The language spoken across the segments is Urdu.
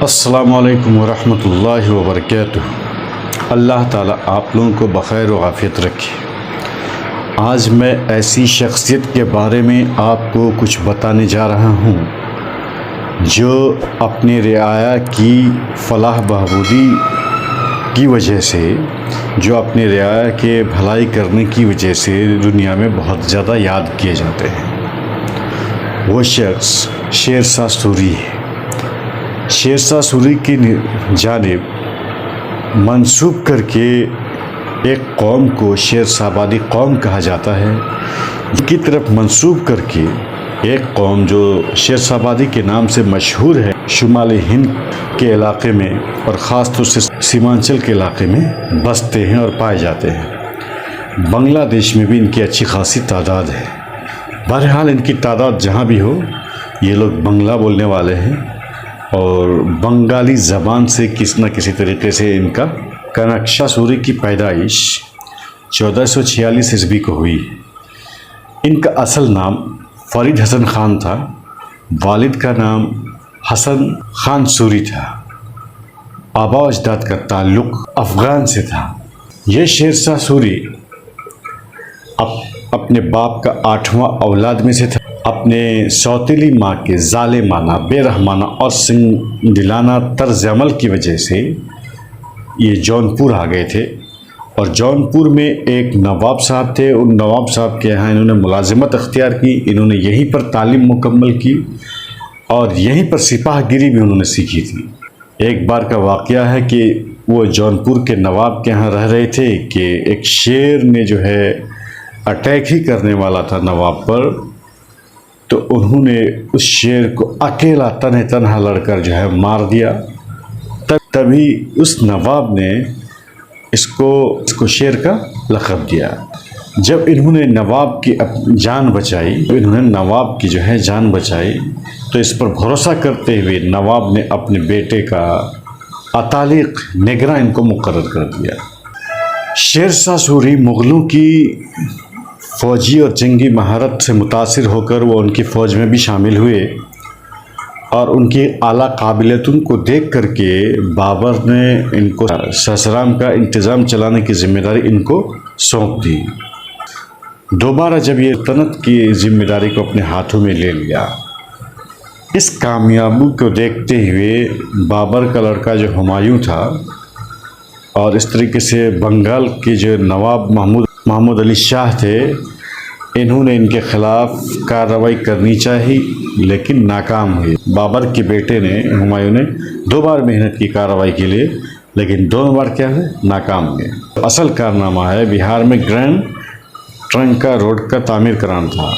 السلام علیکم ورحمۃ اللہ وبرکاتہ۔ اللہ تعالیٰ آپ لوگوں کو بخیر و عافیت رکھے۔ آج میں ایسی شخصیت کے بارے میں آپ کو کچھ بتانے جا رہا ہوں جو اپنے رعایا کی فلاح بہبودی کی وجہ سے، جو اپنے رعایا کے بھلائی کرنے کی وجہ سے دنیا میں بہت زیادہ یاد کیے جاتے ہیں۔ وہ شخص شیر شاہ سوری ہے۔ شیر شاہ سوری کی جانب منسوب کر کے ایک قوم کو شیر شاہ آبادی قوم کہا جاتا ہے، ان کی طرف منسوب کر کے ایک قوم جو شیر شاہ آبادی کے نام سے مشہور ہے، شمالی ہند کے علاقے میں اور خاص طور سے سیمانچل کے علاقے میں بستے ہیں اور پائے جاتے ہیں۔ بنگلہ دیش میں بھی ان کی اچھی خاصی تعداد ہے۔ بہرحال ان کی تعداد جہاں بھی ہو، یہ لوگ بنگلہ بولنے والے ہیں اور بنگالی زبان سے کسی نہ کسی طریقے سے ان کا شاہ سوری کی پیدائش 1446 عیسوی کو ہوئی۔ ان کا اصل نام فرید حسن خان تھا، والد کا نام حسن خان سوری تھا۔ آبا و اجداد کا تعلق افغان سے تھا۔ یہ شیر شاہ سوری اپنے باپ کا 8واں اولاد میں سے تھا۔ اپنے سوتیلی ماں کے ظالمانہ، بے رحمانہ اور سنگدلانہ طرز عمل کی وجہ سے یہ جونپور آ گئے تھے، اور جونپور میں ایک نواب صاحب تھے۔ ان نواب صاحب کے یہاں انہوں نے ملازمت اختیار کی، انہوں نے یہیں پر تعلیم مکمل کی اور یہیں پر سپاہ گیری بھی انہوں نے سیکھی تھی۔ ایک بار کا واقعہ ہے کہ وہ جونپور کے نواب کے یہاں رہ رہے تھے کہ ایک شیر نے جو ہے اٹیک ہی کرنے والا تھا نواب پر، تو انہوں نے اس شیر کو اکیلا تنہا لڑ کر جو ہے مار دیا۔ تبھی اس نواب نے اس کو شیر کا لقب دیا۔ جب انہوں نے نواب کی جان بچائی، نواب کی جو ہے جان بچائی، تو اس پر بھروسہ کرتے ہوئے نواب نے اپنے بیٹے کا اتالق نگراں ان کو مقرر کر دیا۔ شیر شاہ سوری مغلوں کی فوجی اور جنگی مہارت سے متاثر ہو کر وہ ان کی فوج میں بھی شامل ہوئے، اور ان کی اعلیٰ قابلیتوں کو دیکھ کر کے بابر نے ان کو سسرام کا انتظام چلانے کی ذمہ داری ان کو سونپ دی۔ دوبارہ جب یہ سلطنت کی ذمہ داری کو اپنے ہاتھوں میں لے لیا، اس کامیابی کو دیکھتے ہوئے بابر کا لڑکا جو ہمایوں تھا، اور اس طریقے سے بنگال کے جو نواب محمود علی شاہ تھے، انہوں نے ان کے خلاف کارروائی کرنی چاہی لیکن ناکام ہوئی۔ بابر کے بیٹے نے، ہمایوں نے 2 بار محنت کی کارروائی کے لیے، لیکن دونوں بار کیا ہے، ناکام ہوئے۔ اصل کارنامہ ہے بہار میں گرینڈ ٹرنک روڈ کا تعمیر کرانا تھا۔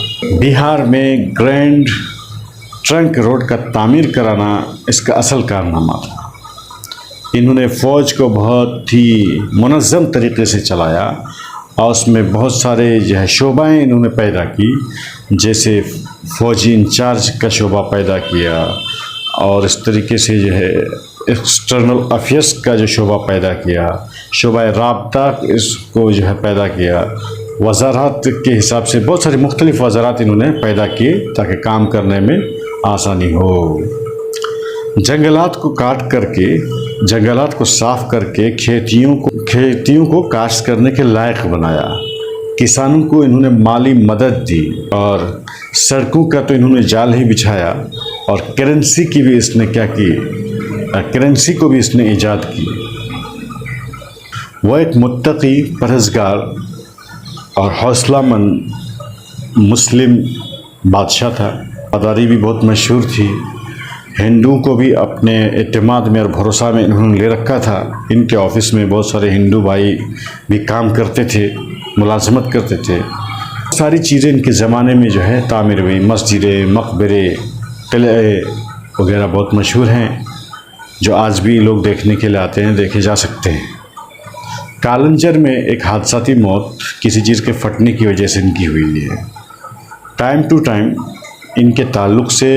بہار میں گرینڈ ٹرنک روڈ کا تعمیر کرانا اس کا اصل کارنامہ تھا۔ انہوں نے فوج کو بہت ہی منظم طریقے سے چلایا، اور اس میں بہت سارے جو ہے شعبائیں انہوں نے پیدا کی، جیسے فوجی انچارج کا شعبہ پیدا کیا، اور اس طریقے سے جو ہے ایکسٹرنل افیئرس کا جو شعبہ پیدا کیا، شعبہ رابطہ اس کو جو ہے پیدا کیا، وزارات کے حساب سے بہت ساری مختلف وزارات انہوں نے پیدا کیے تاکہ کام کرنے میں آسانی ہو۔ جنگلات کو کاٹ کر کے، جنگلات کو صاف کر کے کھیتیوں کو کاشت کرنے کے لائق بنایا۔ کسانوں کو انہوں نے مالی مدد دی، اور سڑکوں کا تو انہوں نے جال ہی بچھایا، اور کرنسی کی بھی اس نے کیا کی، کرنسی کو بھی اس نے ایجاد کی۔ وہ ایک متقی، پرہیزگار اور حوصلہ مند مسلم بادشاہ تھا۔ وفاداری بھی بہت مشہور تھی۔ ہندوؤں کو بھی اپنے اعتماد میں اور بھروسہ میں انہوں نے لے رکھا تھا۔ ان کے آفس میں بہت سارے ہندو بھائی بھی کام کرتے تھے، ملازمت کرتے تھے۔ ساری چیزیں ان کے زمانے میں جو ہے تعمیر ہوئی۔ مسجدیں، مقبرے، قلعے وغیرہ بہت مشہور ہیں، جو آج بھی لوگ دیکھنے کے لیے آتے ہیں، دیکھے جا سکتے ہیں۔ کالنجر میں ایک حادثاتی موت کسی چیز کے پھٹنے کی وجہ سے ان کی ہوئی ہے۔ ٹائم ٹو ٹائم ان کے تعلق سے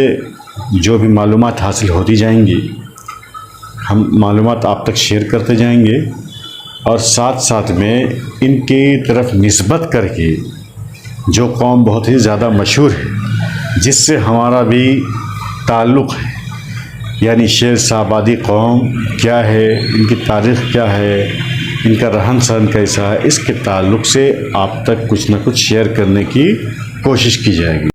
جو بھی معلومات حاصل ہوتی جائیں گی، ہم معلومات آپ تک شیئر کرتے جائیں گے، اور ساتھ ساتھ میں ان کی طرف نسبت کر کے جو قوم بہت ہی زیادہ مشہور ہے، جس سے ہمارا بھی تعلق ہے، یعنی شیر آبادی قوم کیا ہے، ان کی تاریخ کیا ہے، ان کا رہن سہن کیسا ہے، اس کے تعلق سے آپ تک کچھ نہ کچھ شیئر کرنے کی کوشش کی جائے گی۔